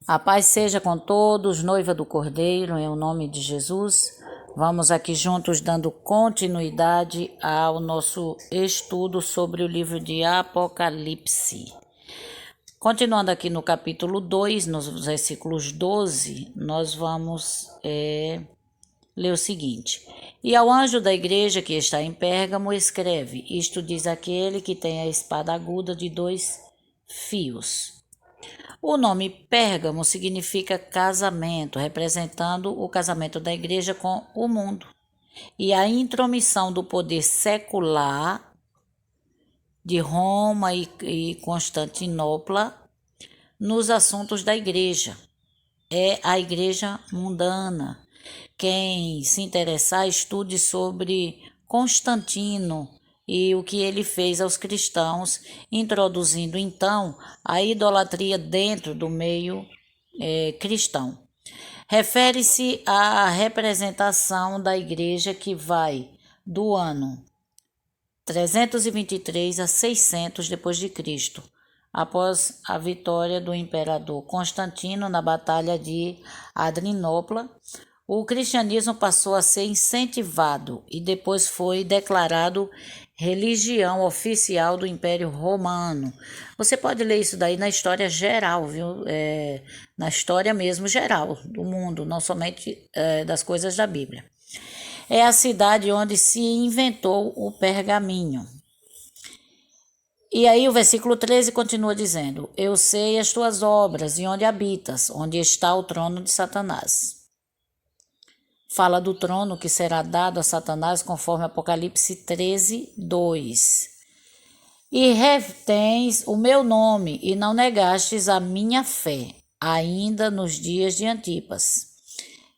A paz seja com todos, noiva do Cordeiro, em nome de Jesus. Vamos aqui juntos dando continuidade ao nosso estudo sobre o livro de Apocalipse. Continuando aqui no capítulo 2, nos versículos 12, nós vamos ler o seguinte: E ao anjo da igreja que está em Pérgamo escreve: Isto diz aquele que tem a espada aguda de 2 fios. O nome Pérgamo significa casamento, representando o casamento da igreja com o mundo e a intromissão do poder secular de Roma e Constantinopla nos assuntos da igreja. É a igreja mundana. Quem se interessar, estude sobre Constantino e o que ele fez aos cristãos, introduzindo então a idolatria dentro do meio cristão. Refere-se à representação da igreja que vai do ano 323 a 600 depois de Cristo, após a vitória do imperador Constantino na Batalha de Adrianópla. O cristianismo passou a ser incentivado e depois foi declarado religião oficial do Império Romano. Você pode ler isso daí na história geral, viu? Na história mesmo geral do mundo, não somente das coisas da Bíblia. É a cidade onde se inventou o pergaminho. E aí o versículo 13 continua dizendo: Eu sei as tuas obras e onde habitas, onde está o trono de Satanás. Fala do trono que será dado a Satanás, conforme Apocalipse 13, 2. E retens o meu nome, e não negastes a minha fé, ainda nos dias de Antipas,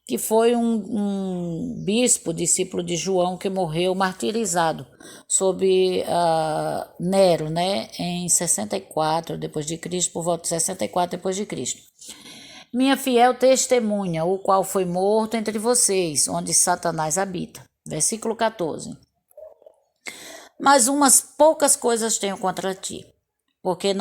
que foi um bispo, discípulo de João, que morreu martirizado sob Nero, em 64 depois de Cristo, por volta de 64 depois de Cristo. Minha fiel testemunha, o qual foi morto entre vocês, onde Satanás habita. Versículo 14. Mas umas poucas coisas tenho contra ti, porque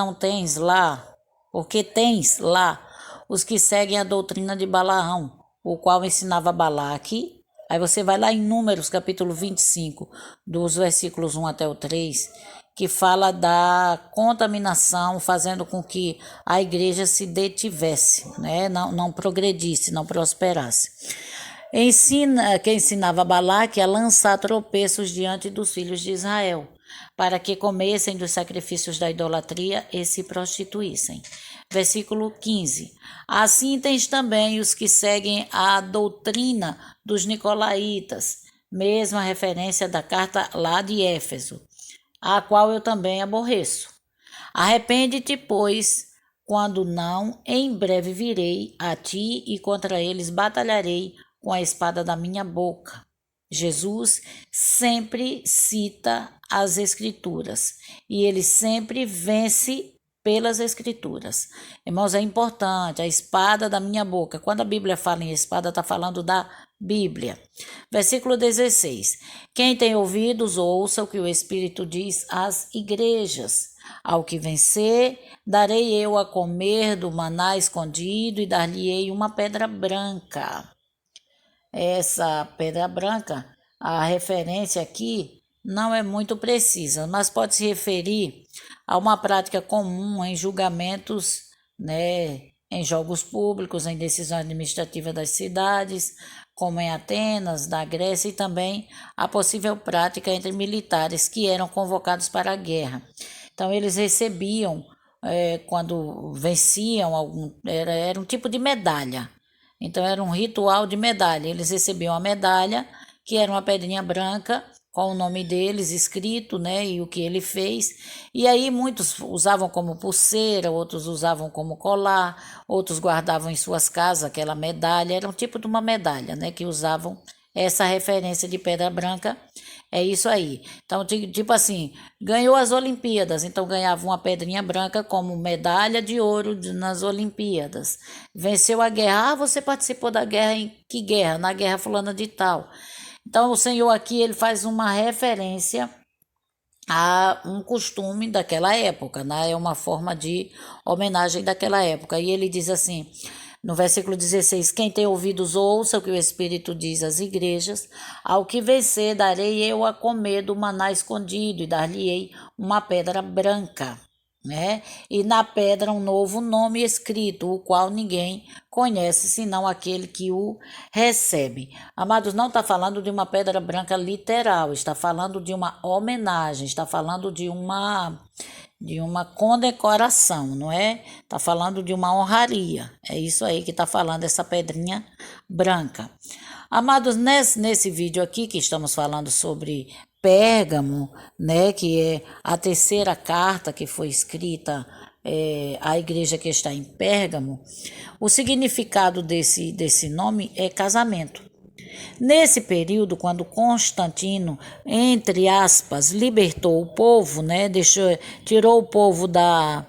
tens lá os que seguem a doutrina de Balaão, o qual ensinava Balaque. Aí você vai lá em Números, capítulo 25, dos versículos 1 até o 3, que fala da contaminação, fazendo com que a igreja se detivesse, não progredisse, não prosperasse. Que ensinava Balaque a lançar tropeços diante dos filhos de Israel, para que comessem dos sacrifícios da idolatria e se prostituíssem. Versículo 15. Assim tens também os que seguem a doutrina dos nicolaítas, mesma referência da carta lá de Éfeso, a qual eu também aborreço. Arrepende-te, pois, quando não, em breve virei a ti e contra eles batalharei com a espada da minha boca. Jesus sempre cita as Escrituras e ele sempre vence pelas Escrituras. Irmãos, é importante, a espada da minha boca. Quando a Bíblia fala em espada, está falando da Bíblia. Versículo 16. Quem tem ouvidos, ouça o que o Espírito diz às igrejas. Ao que vencer, darei eu a comer do maná escondido e dar-lhe-ei uma pedra branca. Essa pedra branca, a referência aqui não é muito precisa, mas pode se referir a uma prática comum em julgamentos, em jogos públicos, em decisões administrativas das cidades, como em Atenas, na Grécia, e também a possível prática entre militares que eram convocados para a guerra. Então, eles recebiam, quando venciam, era um tipo de medalha. Então, era um ritual de medalha. Eles recebiam a medalha, que era uma pedrinha branca, com o nome deles escrito, e o que ele fez. E aí muitos usavam como pulseira, outros usavam como colar, outros guardavam em suas casas aquela medalha. Era um tipo de uma medalha, que usavam essa referência de pedra branca. É isso aí. Então, tipo assim, ganhou as Olimpíadas, então ganhava uma pedrinha branca como medalha de ouro nas Olimpíadas. Venceu a guerra. Você participou da guerra em que guerra? Na guerra fulana de tal. Então, o Senhor aqui, ele faz uma referência a um costume daquela época, né? É uma forma de homenagem daquela época. E ele diz assim, no versículo 16: quem tem ouvidos, ouça o que o Espírito diz às igrejas. Ao que vencer, darei eu a comer do maná escondido, e dar-lhe-ei uma pedra branca, né? E na pedra um novo nome escrito, o qual ninguém conhece, senão aquele que o recebe. Amados, não está falando de uma pedra branca literal, está falando de uma homenagem, está falando de uma condecoração, não é? Está falando de uma honraria. É isso aí que está falando essa pedrinha branca. Amados, nesse vídeo aqui que estamos falando sobre Pérgamo, né, que é a terceira carta que foi escrita à igreja que está em Pérgamo, o significado desse nome é casamento. Nesse período, quando Constantino, entre aspas, libertou o povo, né, tirou o povo da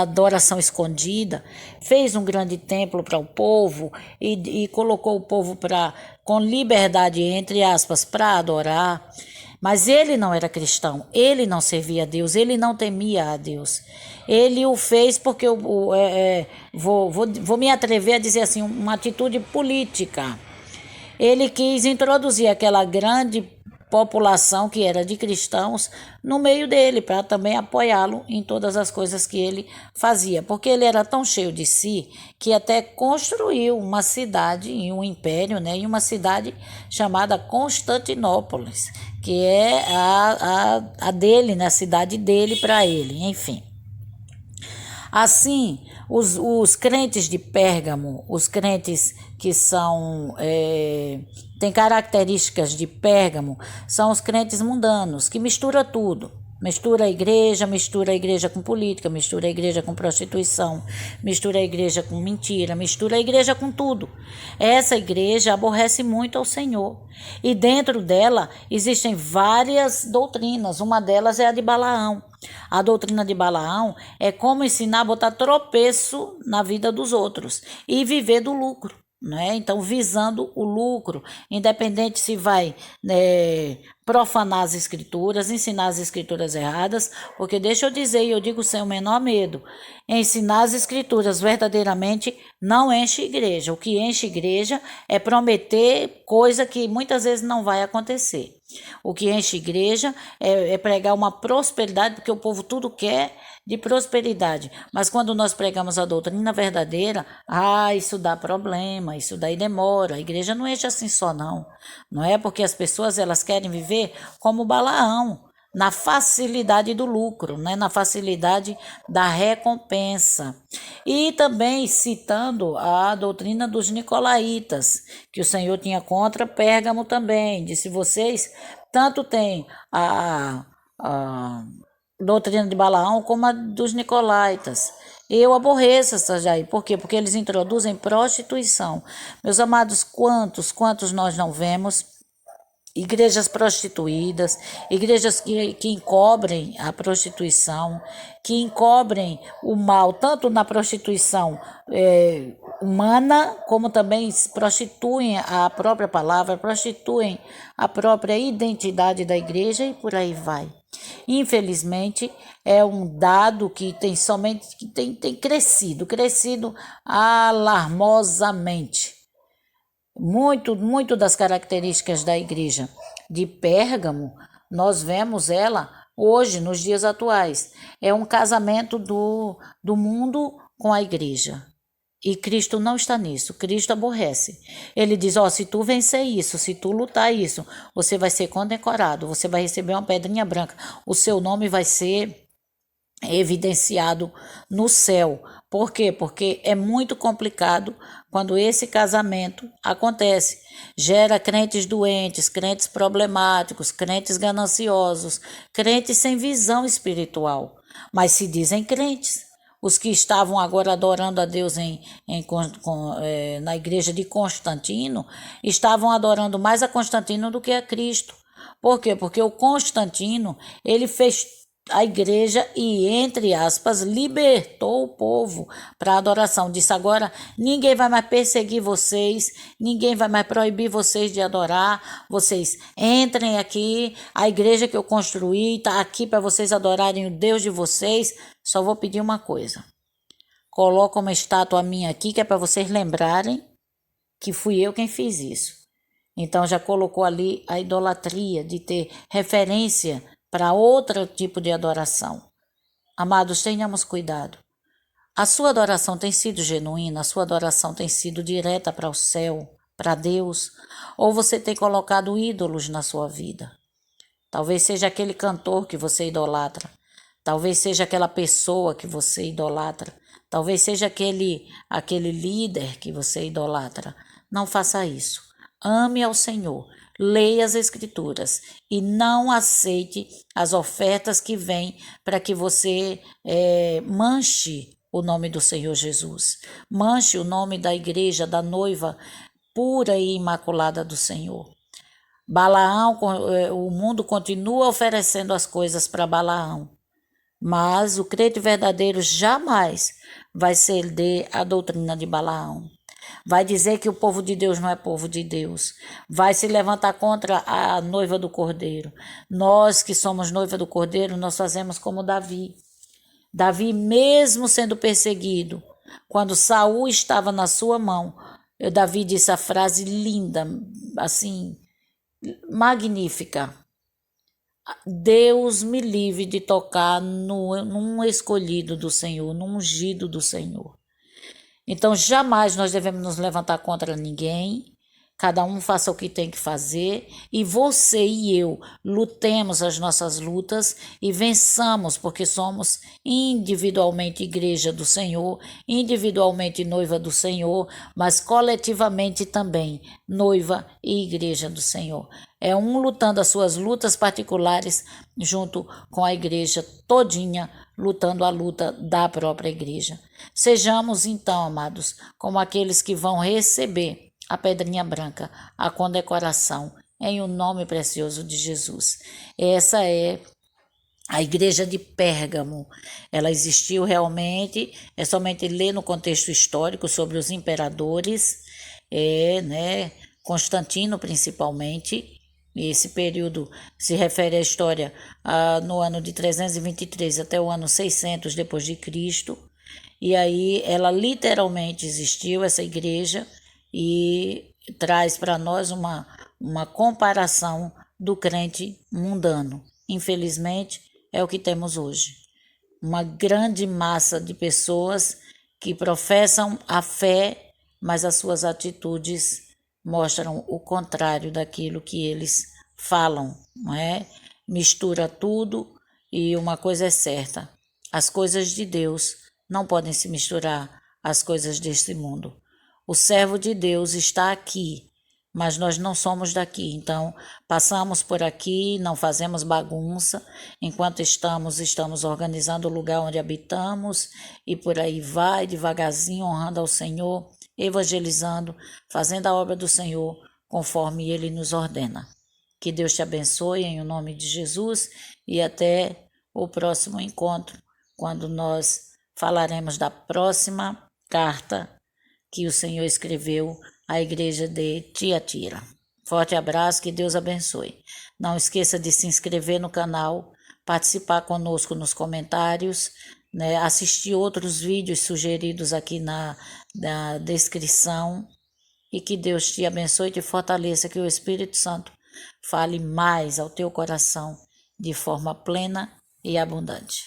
adoração escondida, fez um grande templo para o povo e colocou o povo com liberdade, entre aspas, para adorar. Mas ele não era cristão, ele não servia a Deus, ele não temia a Deus. Ele o fez porque vou me atrever a dizer assim, uma atitude política. Ele quis introduzir aquela grande população que era de cristãos no meio dele, para também apoiá-lo em todas as coisas que ele fazia, porque ele era tão cheio de si que até construiu uma cidade e um império, né, em uma cidade chamada Constantinópolis, que é a dele, né, a cidade dele para ele, enfim. Assim, os crentes de Pérgamo, os crentes que têm características de Pérgamo, são os crentes mundanos, que mistura tudo. Mistura a igreja com política, mistura a igreja com prostituição, mistura a igreja com mentira, mistura a igreja com tudo. Essa igreja aborrece muito ao Senhor. E dentro dela existem várias doutrinas, uma delas é a de Balaão. A doutrina de Balaão é como ensinar a botar tropeço na vida dos outros e viver do lucro, né? Então, visando o lucro, independente se vai profanar as escrituras, ensinar as escrituras erradas, porque deixa eu dizer, e eu digo sem o menor medo, ensinar as escrituras verdadeiramente não enche igreja. O que enche igreja é prometer coisa que muitas vezes não vai acontecer. O que enche igreja é pregar uma prosperidade, porque o povo tudo quer de prosperidade. Mas quando nós pregamos a doutrina verdadeira, isso dá problema, isso daí demora. A igreja não enche assim só não. Não é porque as pessoas elas querem viver como Balaão, na facilidade do lucro, né? Na facilidade da recompensa. E também citando a doutrina dos nicolaítas, que o Senhor tinha contra Pérgamo também. Disse, vocês tanto têm a doutrina de Balaão como a dos nicolaítas. Eu aborreço essa Jair. Por quê? Porque eles introduzem prostituição. Meus amados, quantos nós não vemos? Igrejas prostituídas, igrejas que encobrem a prostituição, que encobrem o mal, tanto na prostituição humana, como também prostituem a própria palavra, prostituem a própria identidade da igreja e por aí vai. Infelizmente, é um dado que tem crescido alarmosamente. Muito das características da igreja de Pérgamo, nós vemos ela hoje, nos dias atuais. É um casamento do mundo com a igreja. E Cristo não está nisso, Cristo aborrece. Ele diz, se tu vencer isso, se tu lutar isso, você vai ser condecorado, você vai receber uma pedrinha branca, o seu nome vai ser evidenciado no céu. Por quê? Porque é muito complicado quando esse casamento acontece. Gera crentes doentes, crentes problemáticos, crentes gananciosos, crentes sem visão espiritual, mas se dizem crentes. Os que estavam agora adorando a Deus na igreja de Constantino, estavam adorando mais a Constantino do que a Cristo. Por quê? Porque o Constantino, ele fez a igreja e, entre aspas, libertou o povo para adoração. Disse: agora ninguém vai mais perseguir vocês, ninguém vai mais proibir vocês de adorar. Vocês entrem aqui, a igreja que eu construí está aqui para vocês adorarem o Deus de vocês. Só vou pedir uma coisa: coloca uma estátua minha aqui, que é para vocês lembrarem que fui eu quem fiz isso. Então já colocou ali a idolatria de ter referência para outro tipo de adoração. Amados, tenhamos cuidado. A sua adoração tem sido genuína? A sua adoração tem sido direta para o céu, para Deus? Ou você tem colocado ídolos na sua vida? Talvez seja aquele cantor que você idolatra. Talvez seja aquela pessoa que você idolatra. Talvez seja aquele líder que você idolatra. Não faça isso. Ame ao Senhor. Leia as Escrituras e não aceite as ofertas que vêm para que você manche o nome do Senhor Jesus. Manche o nome da igreja, da noiva pura e imaculada do Senhor. Balaão, o mundo continua oferecendo as coisas para Balaão, mas o crente verdadeiro jamais vai ceder à doutrina de Balaão. Vai dizer que o povo de Deus não é povo de Deus. Vai se levantar contra a noiva do Cordeiro. Nós que somos noiva do Cordeiro, nós fazemos como Davi. Davi, mesmo sendo perseguido, quando Saul estava na sua mão, Davi disse a frase linda, assim, magnífica: Deus me livre de tocar num escolhido do Senhor, num ungido do Senhor. Então, jamais nós devemos nos levantar contra ninguém. Cada um faça o que tem que fazer. E você e eu lutemos as nossas lutas e vençamos, porque somos individualmente igreja do Senhor, individualmente noiva do Senhor, mas coletivamente também noiva e igreja do Senhor. É um lutando as suas lutas particulares junto com a igreja todinha, lutando a luta da própria igreja. Sejamos então, amados, como aqueles que vão receber a pedrinha branca, a condecoração, em o nome precioso de Jesus. Essa é a igreja de Pérgamo. Ela existiu realmente, é somente ler no contexto histórico sobre os imperadores, Constantino principalmente. Esse período se refere à história no ano de 323 até o ano 600 depois de Cristo. E aí ela literalmente existiu, essa igreja, e traz para nós uma comparação do crente mundano. Infelizmente, é o que temos hoje. Uma grande massa de pessoas que professam a fé, mas as suas atitudes mostram o contrário daquilo que eles falam, não é? Mistura tudo e uma coisa é certa: as coisas de Deus não podem se misturar às coisas deste mundo. O servo de Deus está aqui, mas nós não somos daqui. Então, passamos por aqui, não fazemos bagunça. Enquanto estamos organizando o lugar onde habitamos e por aí vai, devagarzinho, honrando ao Senhor, evangelizando, fazendo a obra do Senhor conforme Ele nos ordena. Que Deus te abençoe em nome de Jesus e até o próximo encontro, quando nós falaremos da próxima carta que o Senhor escreveu à igreja de Tiatira. Forte abraço, que Deus abençoe. Não esqueça de se inscrever no canal, participar conosco nos comentários, assistir outros vídeos sugeridos aqui na descrição, e que Deus te abençoe e te fortaleça, que o Espírito Santo fale mais ao teu coração de forma plena e abundante.